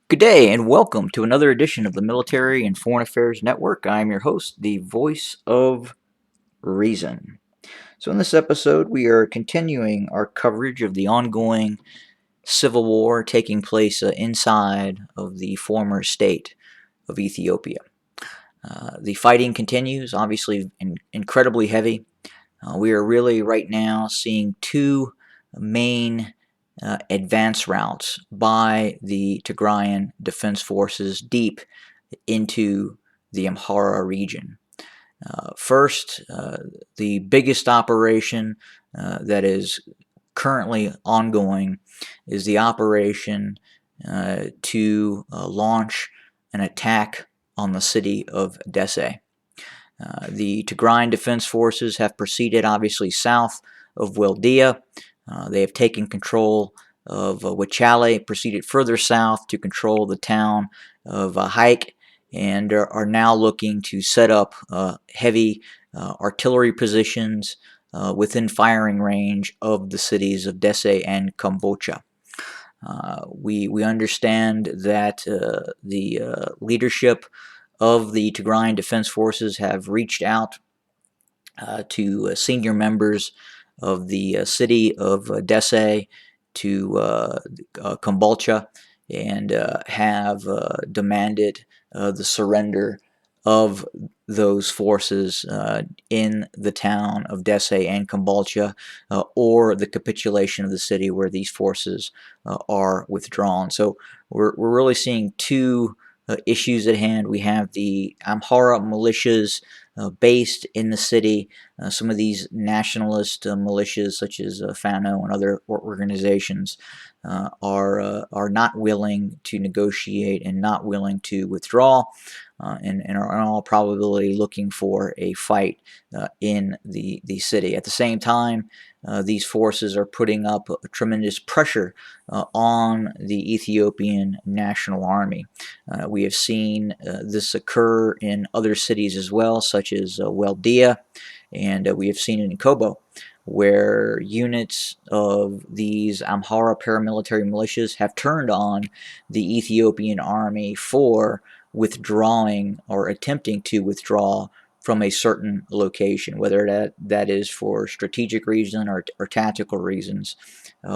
Good day and welcome to another edition of the Military and Foreign Affairs Network. I'm your host, the voice of reason. So, in this episode, we are continuing our coverage of the ongoing civil war taking place inside of the former state of Ethiopia. The fighting continues, obviously, incredibly heavy. We are really right now seeing two main advance routes by the Tigrayan Defense Forces deep into the Amhara region. First, the biggest operation that is currently ongoing is the operation to launch an attack on the city of Dessie. The Tigrayan Defense Forces have proceeded obviously south of Weldia. They have taken control of Wachale, proceeded further south to control the town of Haik, and are now looking to set up heavy artillery positions within firing range of the cities of Dessie and Kambocha. We understand that the leadership of the Tigrayan Defense Forces have reached out to senior members of the city of Dessie to Kambalcha and have demanded the surrender of those forces in the town of Dessie and Kambalcha, or the capitulation of the city where these forces are withdrawn. So we're really seeing two issues at hand. We have the Amhara militias based in the city. Some of these nationalist militias, such as FANO and other organizations, are not willing to negotiate and not willing to withdraw, and are in all probability looking for a fight in the city. At the same time, these forces are putting up a tremendous pressure on the Ethiopian National Army. We have seen this occur in other cities as well, such as Weldia, and we have seen it in Kobo, where units of these Amhara paramilitary militias have turned on the Ethiopian army for withdrawing or attempting to withdraw from a certain location, whether that is for strategic reason or tactical reasons.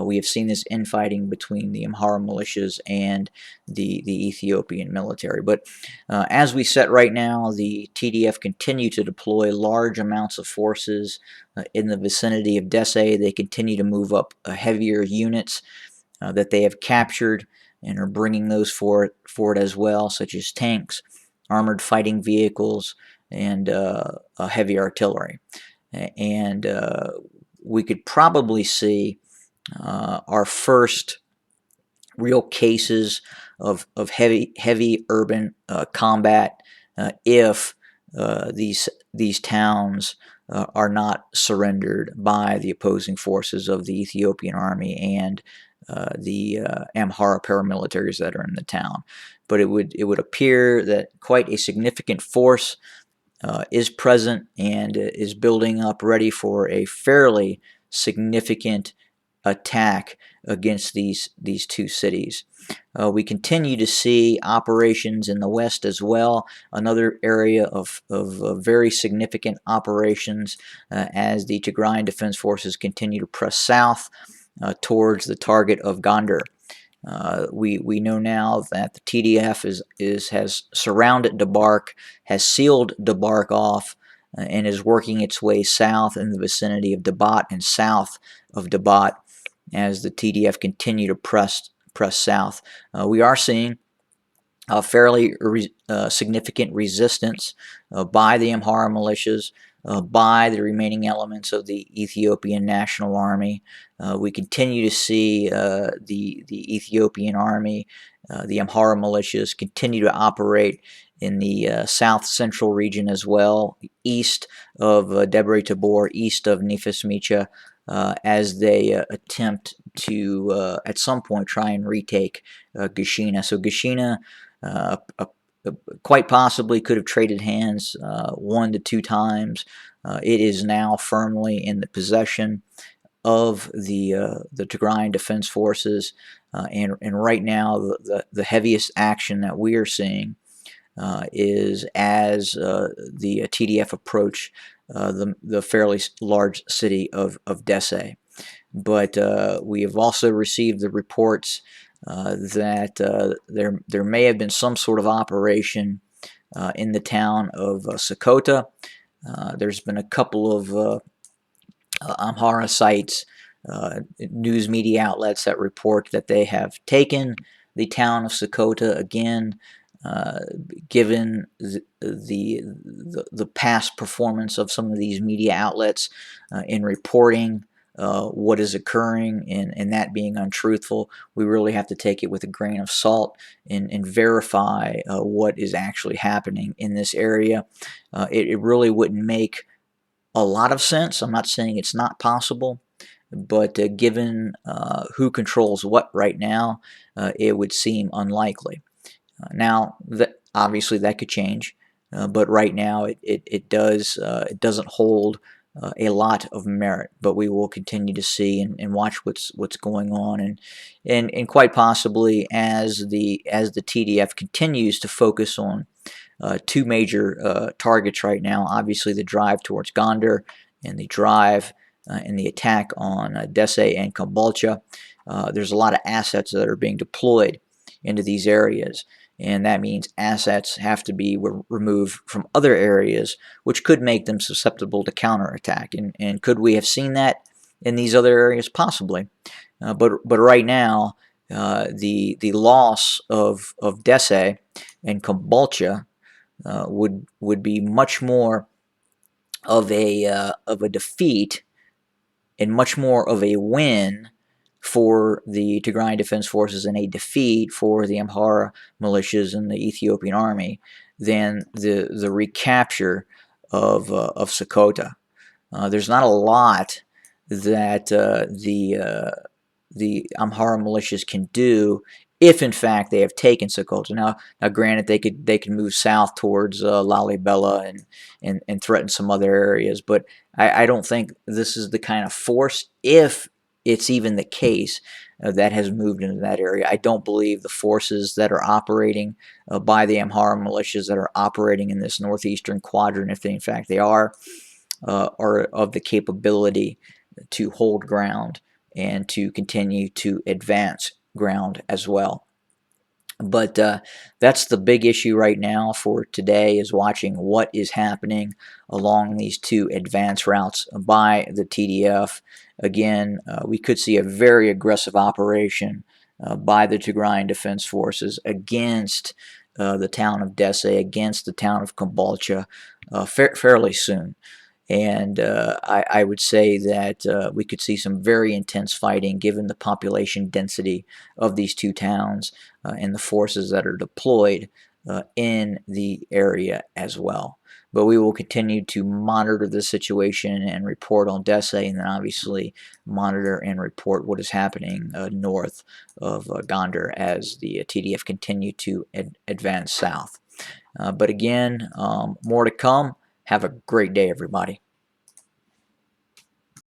We have seen this infighting between the Amhara militias and the Ethiopian military. But as we set right now, the TDF continue to deploy large amounts of forces in the vicinity of Dessie. They continue to move up heavier units that they have captured and are bringing those forward as well, such as tanks, armored fighting vehicles, and heavy artillery. And we could probably see our first real cases of heavy urban combat if these towns are not surrendered by the opposing forces of the Ethiopian army and the Amhara paramilitaries that are in the town. But it would appear that quite a significant force is present and is building up, ready for a fairly significant attack against these two cities. We continue to see operations in the west as well, another area of very significant operations as the Tigrayan Defense Forces continue to press south towards the target of Gondar. We know now that the TDF has surrounded Debark, has sealed Debark off, and is working its way south in the vicinity of Dabat and south of Dabat as the TDF continue to press south. We are seeing a fairly significant resistance by the Amhara militias, by the remaining elements of the Ethiopian National Army. We continue to see the Ethiopian Army, the Amhara militias, continue to operate in the south central region as well, east of Debre Tabor, east of Nefis Micha, as they attempt to, at some point, try and retake Gashina. So Gashina quite possibly could have traded hands 1 to 2 times. It is now firmly in the possession of the Tigrayan Defense Forces. And right now, the heaviest action that we are seeing is as the TDF approach the fairly large city of Dessie. But we have also received the reports that there may have been some sort of operation in the town of Sakota. There's been a couple of Amhara sites, news media outlets that report that they have taken the town of Sakota again. Uh, Given the past performance of some of these media outlets in reporting what is occurring and that being untruthful, we really have to take it with a grain of salt and verify what is actually happening in this area. It really wouldn't make a lot of sense. I'm not saying it's not possible, but given who controls what right now, it would seem unlikely. Now, obviously that could change, but right now it doesn't hold a lot of merit. But we will continue to see and watch what's going on, and quite possibly as the TDF continues to focus on two major targets right now. Obviously, the drive towards Gondar and the drive and the attack on Dessie and Kombolcha. There's a lot of assets that are being deployed into these areas, and that means assets have to be removed from other areas, which could make them susceptible to counterattack. And could we have seen that in these other areas? Possibly. But right now, the loss of Dessie and Kombolcha would be much more of a defeat and much more of a win for the Tigrayan Defense Forces and a defeat for the Amhara militias and the Ethiopian army than the recapture of Sakota. There's not a lot that the Amhara militias can do if, in fact, they have taken Sokoto. Now, granted, they could move south towards Lalibela and threaten some other areas, but I don't think this is the kind of force, if it's even the case, that has moved into that area. I don't believe the forces that are operating by the Amhara militias that are operating in this northeastern quadrant, if they, in fact they are of the capability to hold ground and to continue to advance ground as well. But that's the big issue right now for today, is watching what is happening along these two advance routes by the TDF. Again, we could see a very aggressive operation by the Tigrayan Defense Forces against the town of Dessie, against the town of Kombolcha fairly soon. And I would say that we could see some very intense fighting given the population density of these two towns and the forces that are deployed in the area as well. But we will continue to monitor the situation and report on Dessie, and then obviously monitor and report what is happening north of Gondar as the TDF continue to advance south. But again, more to come. Have a great day, everybody.